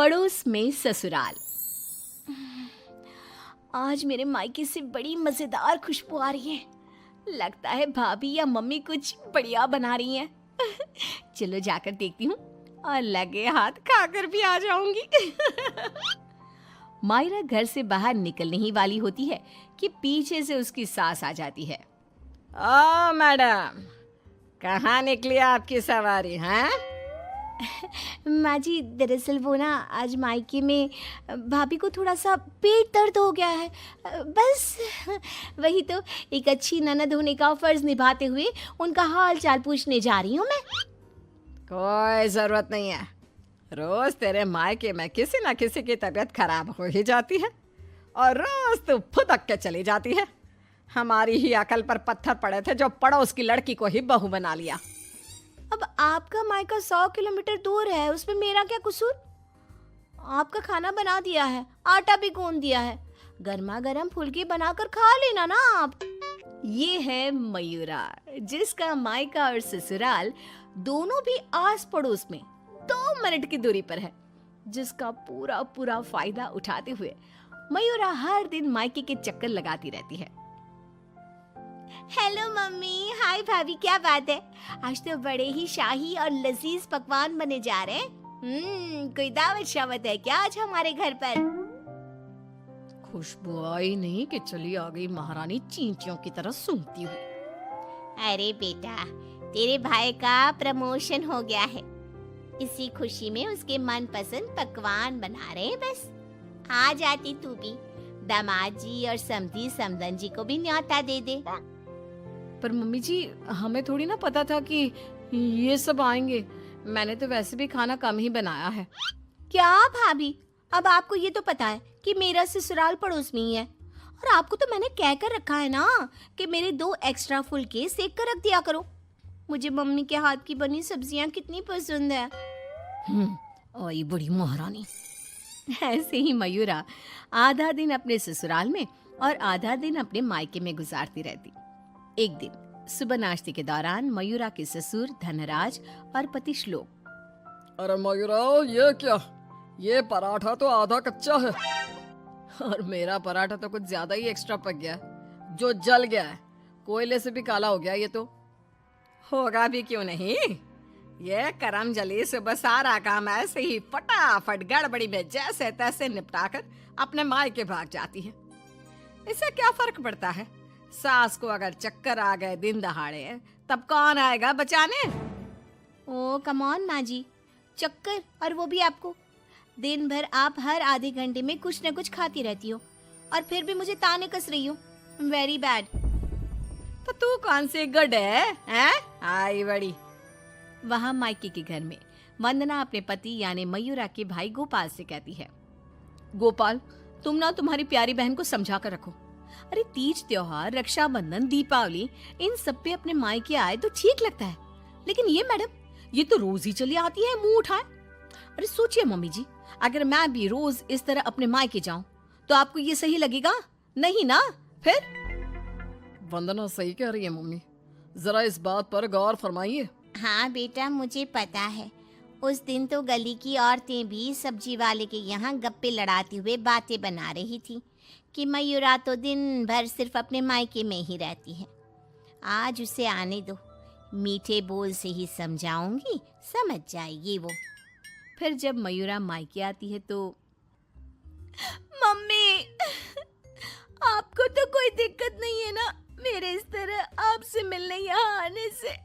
पड़ोस में ससुराल। आज मेरे मायके से बड़ी मजेदार खुशबू आ रही है। लगता है भाभी या मम्मी कुछ बढ़िया बना रही हैं। चलो जाकर देखती हूँ और लगे हाथ खाकर भी आ जाऊंगी। मायरा घर से बाहर निकलने ही वाली होती है कि पीछे से उसकी सास आ जाती है। ओ मैडम, कहाँ निकली आपकी सवारी? हैं? माँ जी, दरअसल वो ना आज मायके में भाभी को थोड़ा सा पेट दर्द हो गया है। बस वही तो एक अच्छी ननद होने का फर्ज निभाते हुए उनका हाल चाल पूछने जा रही हूँ मैं। कोई जरूरत नहीं है। रोज तेरे मायके में किसी न किसी की तबीयत खराब हो ही जाती है और रोज तू फुदक के चली जाती है। हमारी ही अकल पर पत्थर पड़े थे जो पड़ोस की लड़की को ही बहू बना लिया। अब आपका मायका 100 किलोमीटर दूर है, उसमें मेरा क्या कसूर? आपका खाना बना दिया है, आटा भी गूंद दिया है, गर्मा गर्म फुल्की बनाकर खा लेना ना आप। ये है मयूरा, जिसका मायका और ससुराल दोनों भी आस पड़ोस में 2 मिनट की दूरी पर है, जिसका पूरा पूरा फायदा उठाते हुए मयूरा हर दिन मायके के चक्कर लगाती रहती है। हेलो मम्मी, हाय भाभी, क्या बात है? आज तो बड़े ही शाही और लजीज पकवान बने जा रहे हैं। कोई दावत शावत है क्या आज हमारे घर पर? खुशबू आई नहीं कि चली आ गई महारानी चींटियों की तरह सूंघती हुई। अरे बेटा, तेरे भाई का प्रमोशन हो गया है, इसी खुशी में उसके मनपसंद पकवान बना रहे हैं। बस आ जाती तू भी, दामाद जी और समधी समदन जी को भी न्योता दे दे। पर मम्मी जी, हमें थोड़ी ना पता था कि ये सब आएंगे। मैंने तो वैसे भी खाना कम ही बनाया है। क्या भाभी, अब आपको ये तो पता है कि मेरा ससुराल पड़ोस में ही है, और आपको तो मैंने कह कर रखा है ना कि मेरे 2 एक्स्ट्रा फुलके सेक कर रख दिया करो। मुझे मम्मी के हाथ की बनी सब्जियां कितनी पसंद है। आई बड़ी महारानी। ऐसे ही मयूरा आधा दिन अपने ससुराल में और आधा दिन अपने मायके में गुजारती रहती। एक दिन सुबह नाश्ते के दौरान मयूरा के ससुर धनराज और पति श्लोक। अरे मयूरा, ये क्या? ये पराठा तो आधा कच्चा है और मेरा पराठा तो कुछ ज्यादा ही एक्स्ट्रा पक गया, जो जल गया है। कोयले से भी काला हो गया। ये तो होगा भी क्यों नहीं। ये करम जली सुबह सारा काम ऐसे ही फटाफट गड़बड़ी में जैसे तैसे निपटाकर अपने मायके भाग जाती है। इससे क्या फर्क पड़ता है? सास को अगर चक्कर आ गए दिन दहाड़े, तब कौन आएगा बचाने? ओ कम ऑन माँ जी, चक्कर, और वो भी आपको? दिन भर आप हर आधे घंटे में कुछ न कुछ खाती रहती हो और फिर भी मुझे ताने कस रही हो। Very bad. तो तू कौन सी गुड है? आई बड़ी। वहाँ मायके के घर में वंदना अपने पति यानी मयूरा के भाई गोपाल से कहती है, गोपाल, तुम ना तुम्हारी प्यारी बहन को समझा कर रखो। अरे तीज त्योहार, रक्षाबंधन, दीपावली, इन सब पे अपने मायके आए तो ठीक लगता है, लेकिन ये मैडम, ये तो रोज ही चली आती है मुंह उठाए। अरे सोचिए मम्मी जी, अगर मैं भी रोज इस तरह अपने मायके जाऊं तो आपको ये सही लगेगा? नहीं ना? फिर वंदना सही कह रही है मम्मी, जरा इस बात पर गौर फरमाइए। हाँ बेटा, मुझे पता है। उस दिन तो गली की औरतें भी सब्जी वाले के यहाँ गप्पे लड़ाते हुए बातें बना रही थी कि मयूरा तो दिन भर सिर्फ अपने मायके में ही रहती है। आज उसे आने दो, मीठे बोल से ही समझाऊंगी, समझ जाएगी वो। फिर जब मयूरा मायके आती है तो, मम्मी, आपको तो कोई दिक्कत नहीं है ना मेरे इस तरह आपसे मिलने यहाँ आने से?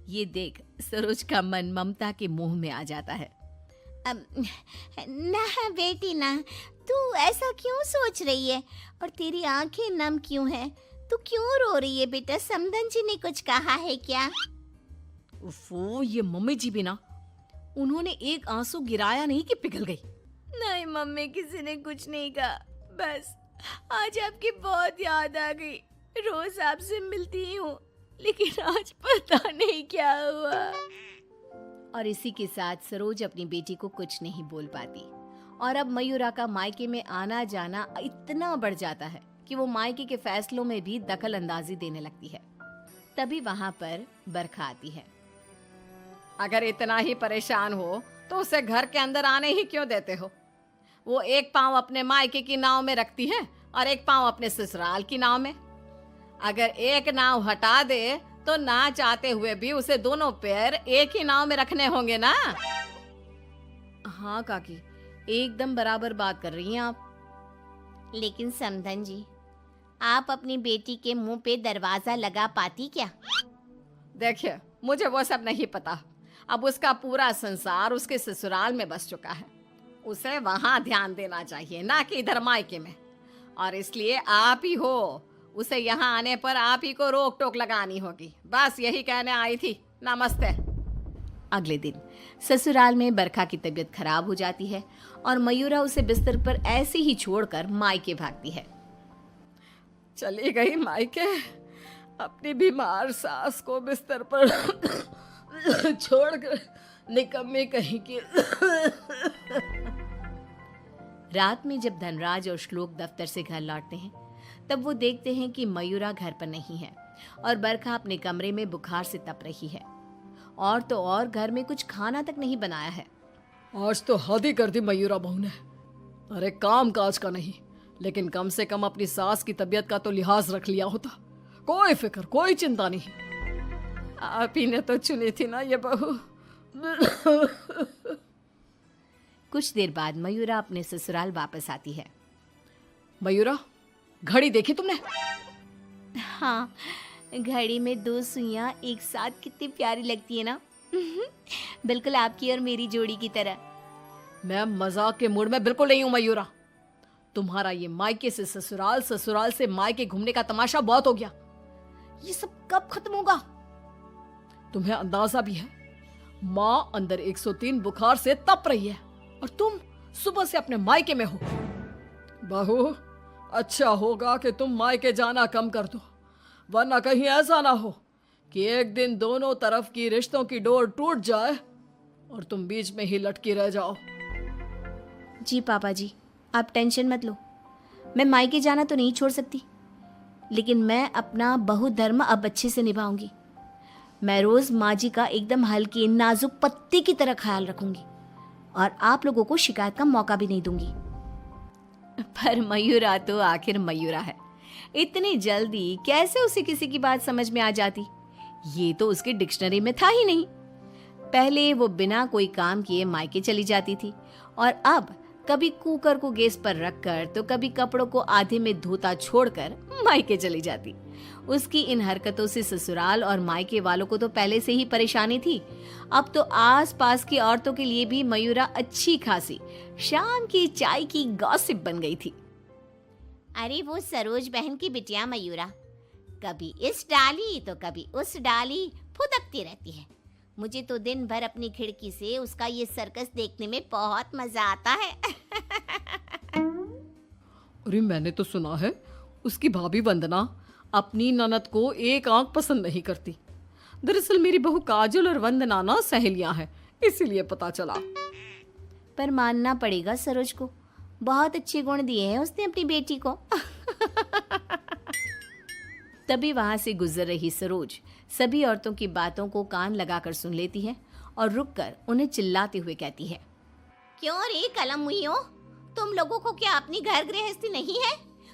ये देख सरोज का मन ममता के मुंह में आ जाता है। ना बेटी ना, तू ऐसा क्यों सोच रही है और तेरी आंखें नम क्यों है? तू क्यों रो रही है बेटा? समधन जी ने कुछ कहा है क्या? उफ़ो, ये मम्मी जी भी ना, उन्होंने एक आंसू गिराया नहीं कि पिघल गई। नहीं मम्मी, किसी ने कुछ नहीं कहा, बस आज आपकी बहुत याद आ गई। रोज आपसे मिलती ही हूँ, लेकिन आज पता नहीं क्या हुआ। और इसी के साथ सरोज अपनी बेटी को कुछ नहीं बोल पाती और अब मयूरा का मायके में आना जाना इतना बढ़ जाता है कि वो मायके के फैसलों में भी दखल अंदाजी देने लगती है। तभी वहां पर बरखा आती है। अगर इतना ही परेशान हो तो उसे घर के अंदर आने ही क्यों देते हो? वो एक पाँव अपने मायके की नाव में रखती है और एक पाँव अपने ससुराल की नाव में। अगर एक नाव हटा दे तो ना चाहते हुए भी उसे दोनों पैर एक ही नाव में रखने होंगे ना। हाँ काकी, एकदम बराबर बात कर रही हैं आप। लेकिन समधन जी, आप अपनी बेटी के मुंह पे दरवाजा लगा पाती क्या? देखिए, मुझे वो सब नहीं पता। अब उसका पूरा संसार उसके ससुराल में बस चुका है। उसे वहां ध्यान देना चाहिए, ना कि इधर मायके में। और इसलिए आप ही हो, उसे यहाँ आने पर आप ही को रोक टोक लगानी होगी। बस यही कहने आई थी। नमस्ते। अगले दिन ससुराल में बरखा की तबीयत खराब हो जाती है और मयूरा उसे बिस्तर पर ऐसे ही छोड़कर मायके भागती है। चली गई मायके, अपनी बीमार सास को बिस्तर पर छोड़कर, निकम्मी कहीं की। रात में जब धनराज और श्लोक दफ्तर से घर लौटते हैं तब वो देखते हैं कि मयूरा घर पर नहीं है और बरखा अपने कमरे में बुखार से तप रही है। और तो और घर में कुछ खाना तक नहीं बनाया है। आज तो हद ही कर दी मयूरा बहू ने। अरे काम काज का नहीं, लेकिन कम से कम अपनी सास की तबीयत का तो लिहाज रख लिया होता। कोई फिक्र, कोई चिंता नहीं। आप ही ने तो चुनी थी ना ये बहू। कुछ देर बाद मयूरा अपने ससुराल वापस आती है। मयूरा, घड़ी देखी तुमने? हाँ, घड़ी में 2 सुइयां एक साथ कितनी प्यारी लगती है ना। बिल्कुल आपकी और मेरी जोड़ी की तरह। मैं मजाक के मूड में बिल्कुल नहीं हूं मयूरा। तुम्हारा ये मायके से ससुराल, ससुराल से मायके घूमने का तमाशा बहुत हो गया। ये सब कब खत्म होगा? तुम्हें अंदाजा भी है, माँ अंदर 103 बुखार से तप रही है और तुम सुबह से अपने मायके में हो। बहू, अच्छा होगा कि तुम मायके जाना कम कर दो, वरना कहीं ऐसा ना हो कि एक दिन दोनों तरफ की रिश्तों की डोर टूट जाए और तुम बीच में ही लटकी रह जाओ। जी पापा जी, आप टेंशन मत लो। मैं मायके जाना तो नहीं छोड़ सकती, लेकिन मैं अपना बहु धर्म अब अच्छे से निभाऊंगी। मैं रोज माँ जी का एकदम हल्की नाजुक पत्ती की तरह ख्याल रखूंगी और आप लोगों को शिकायत का मौका भी नहीं दूंगी। पर मयूरा तो आखिर मयूरा है, इतनी जल्दी कैसे उसे किसी की बात समझ में आ जाती? ये तो उसके डिक्शनरी में था ही नहीं। पहले वो बिना कोई काम किए मायके चली जाती थी और अब कभी कुकर को गैस पर रखकर तो कभी कपड़ों को आधे में धोता छोड़कर मायके चली जाती। उसकी इन हरकतों से ससुराल और मायके वालों को तो पहले से ही परेशानी थी। अब तो आस-पास की औरतों के लिए भी मयूरा अच्छी खासी शाम की चाय की गॉसिप बन गई थी। अरे वो सरोज बहन की बिटिया मयूरा कभी इस डाली तो कभी उस डाली फुदकती रहती है। मुझे तो दिन भर अपनी खिड़की से उसका ये सर्कस देखने में बहुत मजा आता है। अरे मैंने तो सुना है उसकी भाभी वंदना अपनी ननद को एक आंख पसंद नहीं करती। दरअसल मेरी बहू काजल और वंदना ना सहेलियां हैं, इसीलिए पता चला। पर मानना पड़ेगा सरोज को, बहुत अच्छे गुण दिए हैं उसने अपनी बेटी को। तभी वहां से गुजर रही सरोज सभी औरतों की बातों को कान लगाकर सुन लेती है और रुककर उन्हें चिल्लाते हुए कहती है, क्यों रे कलम मुइयो, तुम लोगों को क्या अपनी घर गृहस्थी नहीं है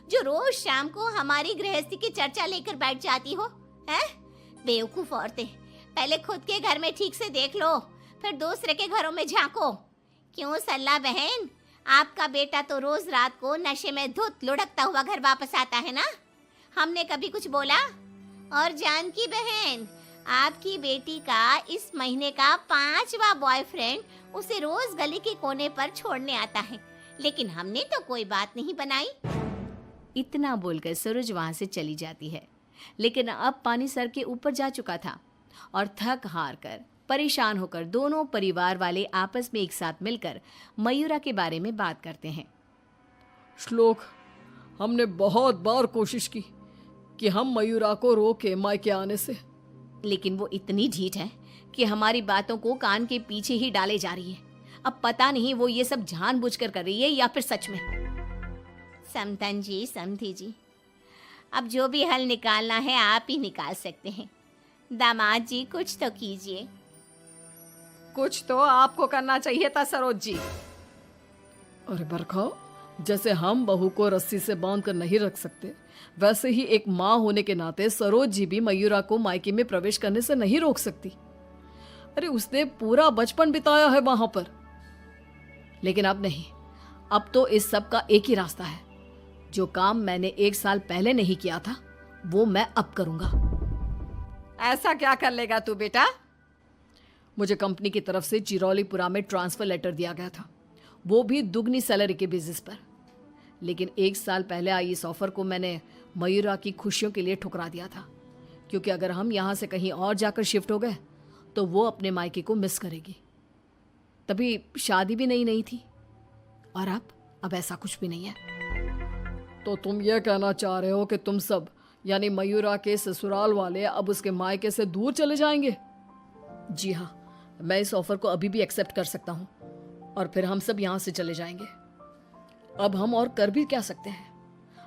जो रोज शाम को हमारी गृहस्थी की चर्चा लेकर बैठ जाती हो? हैं? बेवकूफ औरतें, पहले खुद के घर में ठीक से देख लो, फिर दूसरे के घरों में झांको। क्यों सल्ला बहन, आपका बेटा तो रोज रात को नशे में धुत लुढ़कता हुआ घर वापस आता है ना? हमने कभी कुछ बोला? और जानकी बहन, आपकी बेटी का इस महीने का 5वां बॉयफ्रेंड उसे रोज गली के कोने पर छोड़ने आता है, लेकिन हमने तो कोई बात नहीं बनाई। इतना बोलकर सरोज वहां से चली जाती है, लेकिन अब पानी सर के ऊपर जा चुका था और थक हार कर परेशान होकर दोनों परिवार वाले आपस में एक साथ मिलकर मयूरा के बारे में बात करते हैं। श्लोक, हमने बहुत बार कोशिश की कि हम मयूरा को रोके मायके आने से, लेकिन वो इतनी ढीठ है कि हमारी बातों को कान के पीछे ही डाले जा रही है। अब पता नहीं वो ये सब जानबूझकर कर रही है या फिर सच में। समधन जी, समधी जी, अब जो भी हल निकालना है आप ही निकाल सकते हैं। दामाद जी कुछ तो कीजिए। कुछ तो आपको करना चाहिए था सरोज जी। अरे बरखा, जैसे हम बहू को रस्सी से बांध कर नहीं रख सकते, वैसे ही एक माँ होने के नाते सरोज जी भी मयूरा को मायके में प्रवेश करने से नहीं रोक सकती। अरे उसने पूरा बचपन बिताया है वहां पर। लेकिन अब नहीं, अब तो इस सब का एक ही रास्ता है। जो काम मैंने 1 साल पहले नहीं किया था वो मैं अब करूंगा। ऐसा क्या कर लेगा तू बेटा? मुझे कंपनी की तरफ से चिरौलीपुरा में ट्रांसफर लेटर दिया गया था, वो भी दुगनी सैलरी के बेसिस पर। लेकिन 1 साल पहले आई इस ऑफर को मैंने मयूरा की खुशियों के लिए ठुकरा दिया था, क्योंकि अगर हम यहाँ से कहीं और जाकर शिफ्ट हो गए तो वो अपने मायके को मिस करेगी। तभी शादी भी नहीं थी, और अब ऐसा कुछ भी नहीं है। तो तुम ये कहना चाह रहे हो कि तुम सब यानी मयूरा के ससुराल वाले अब उसके मायके से दूर चले जाएंगे? जी हाँ, मैं इस ऑफर को अभी भी एक्सेप्ट कर सकता हूँ और फिर हम सब यहाँ से चले जाएंगे। अब हम और कर भी क्या सकते हैं?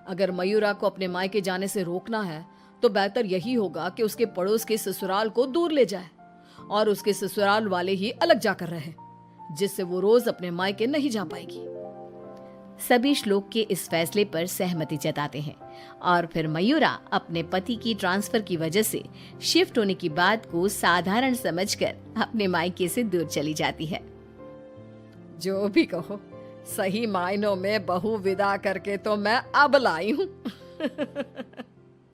अगर मयूरा को अपने मायके जाने से रोकना है तो बेहतर यही होगा कि उसके पड़ोस के ससुराल को दूर ले जाए और उसके ससुराल वाले ही अलग जाकर रहे, जिससे वो रोज अपने मायके नहीं जा पाएगी। सभी श्लोक के इस फैसले पर सहमति जताते हैं और फिर मयूरा अपने पति की ट्रांसफर की वजह से शिफ्ट होने की बात को साधारण समझकर अपने मायके से दूर चली जाती है। जो भी कहो, सही मायनों में बहू विदा करके तो मैं अब लाई हूँ।